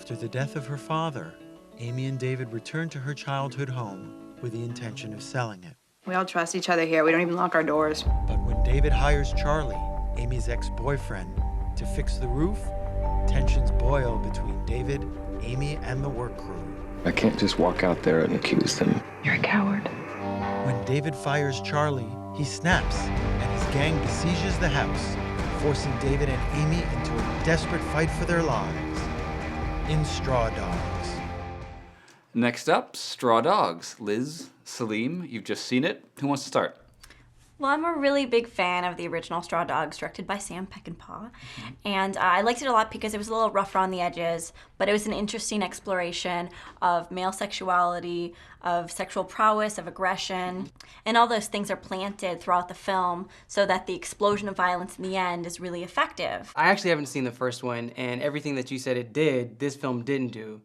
After the death of her father, Amy and David returned to her childhood home with the intention of selling it. We all trust each other here. We don't even lock our doors. But when David hires Charlie, Amy's ex-boyfriend, to fix the roof, tensions boil between David, Amy, and the work crew. I can't just walk out there and accuse them. You're a coward. When David fires Charlie, he snaps, and his gang besieges the house, forcing David and Amy into a desperate fight for their lives in Straw Dogs. Next up, Straw Dogs. Liz, Salim, you've just seen it. Who wants to start? Well, I'm a really big fan of the original Straw Dogs, directed by Sam Peckinpah. And I liked it a lot because it was a little rougher on the edges, but it was an interesting exploration of male sexuality, of sexual prowess, of aggression. And all those things are planted throughout the film so that the explosion of violence in the end is really effective. I actually haven't seen the first one, and everything that you said it did, this film didn't do.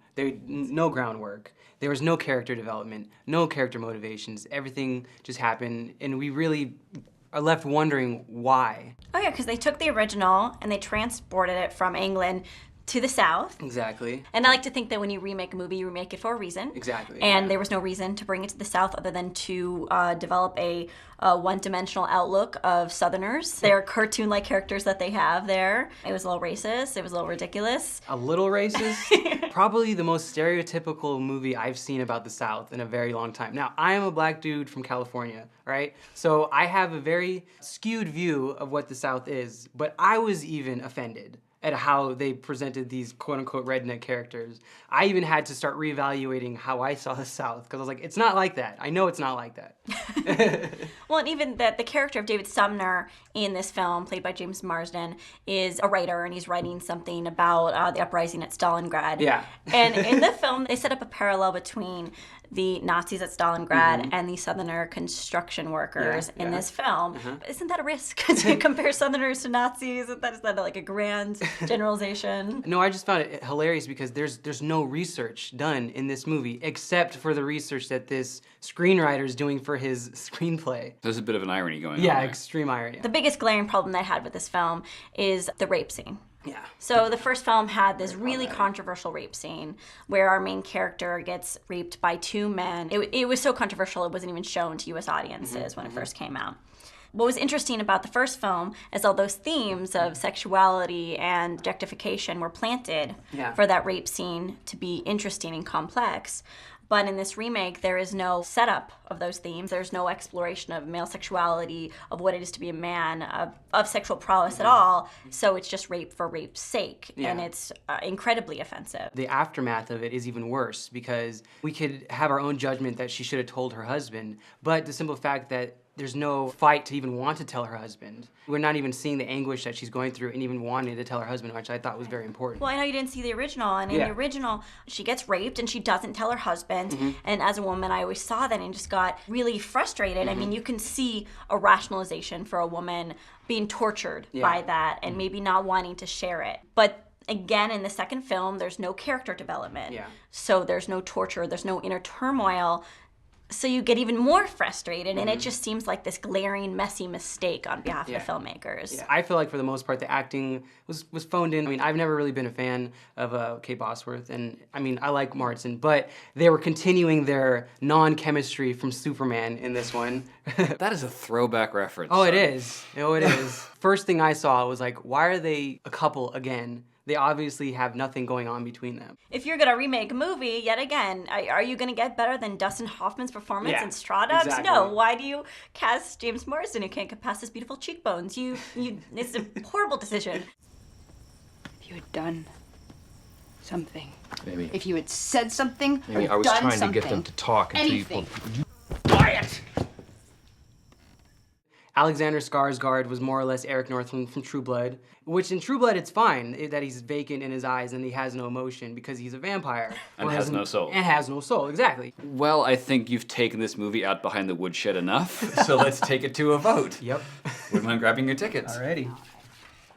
No groundwork. There was no character development, no character motivations. Everything just happened, and we really are left wondering why. Oh yeah, because they took the original and they transported it from England to the South. Exactly. And I like to think that when you remake a movie, you remake it for a reason. Exactly. And there was no reason to bring it to the South other than to develop a one-dimensional outlook of Southerners. They're cartoon-like characters that they have there. It was a little racist. It was a little ridiculous. A little racist? Probably the most stereotypical movie I've seen about the South in a very long time. Now, I am a black dude from California, right? So I have a very skewed view of what the South is, but I was even offended at how they presented these quote-unquote redneck characters. I even had to start reevaluating how I saw the South, because I was like, it's not like that. I know it's not like that. Well, and even the character of David Sumner in this film, played by James Marsden, is a writer, and he's writing something about the uprising at Stalingrad. Yeah. And in the film, they set up a parallel between the Nazis at Stalingrad and the Southerner construction workers in this film. But isn't that a risk to compare Southerners to Nazis? Is that like a grand generalization? No, I just found it hilarious because there's no research done in this movie except for the research that this screenwriter is doing for his screenplay. There's a bit of an irony going on. Yeah, there. extreme irony. The biggest glaring problem that I had with this film is the rape scene. Yeah. So the first film had this really controversial rape scene where our main character gets raped by two men. It was so controversial it wasn't even shown to U.S. audiences when it first came out. What was interesting about the first film is all those themes of sexuality and objectification were planted for that rape scene to be interesting and complex. But in this remake, there is no setup of those themes. There's no exploration of male sexuality, of what it is to be a man, of sexual prowess at all. So it's just rape for rape's sake, and it's incredibly offensive. The aftermath of it is even worse because we could have our own judgment that she should have told her husband, but the simple fact that there's no fight to even want to tell her husband. We're not even seeing the anguish that she's going through and even wanting to tell her husband, which I thought was very important. Well, I know you didn't see the original, and in the original, she gets raped and she doesn't tell her husband. And as a woman, I always saw that and just got really frustrated. I mean, you can see a rationalization for a woman being tortured by that and maybe not wanting to share it. But again, in the second film, there's no character development. So there's no torture, there's no inner turmoil. So you get even more frustrated, and it just seems like this glaring, messy mistake on behalf of the filmmakers. I feel like for the most part, the acting was phoned in. I mean, I've never really been a fan of Kate Bosworth, and I mean, I like Marsden, but they were continuing their non-chemistry from Superman in this one. That is a throwback reference. Oh, it is. Oh, it is. First thing I saw was like, why are they a couple again? They obviously have nothing going on between them. If you're gonna remake a movie, yet again, are you gonna get better than Dustin Hoffman's performance in Straw Dogs? Exactly. No. Why do you cast James Marsden who can't get past his beautiful cheekbones? It's a horrible decision. If you had done something. Maybe. If you had said something Maybe or I was done trying something. to get them to talk until Anything. you... Quiet! Alexander Skarsgård was more or less Eric North from True Blood, which in True Blood it's fine that he's vacant in his eyes and he has no emotion because he's a vampire. And has no soul. And has no soul, exactly. Well, I think you've taken this movie out behind the woodshed enough, so let's take it to a vote. Yep. Wouldn't mind grabbing your tickets. Alrighty.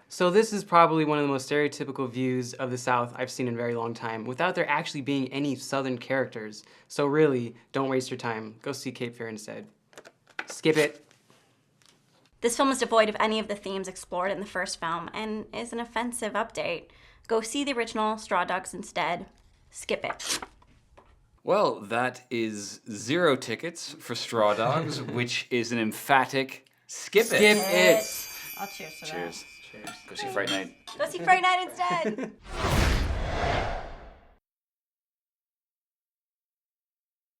So this is probably one of the most stereotypical views of the South I've seen in a very long time, without there actually being any Southern characters. So really, don't waste your time. Go see Cape Fear instead. Skip it. This film is devoid of any of the themes explored in the first film and is an offensive update Go see the original Straw Dogs instead. Skip it. Well, that is 0 tickets for Straw Dogs, which is an emphatic skip it. Skip it. I'll cheers to that. Cheers. Go see Fright Night. Go see Fright Night instead.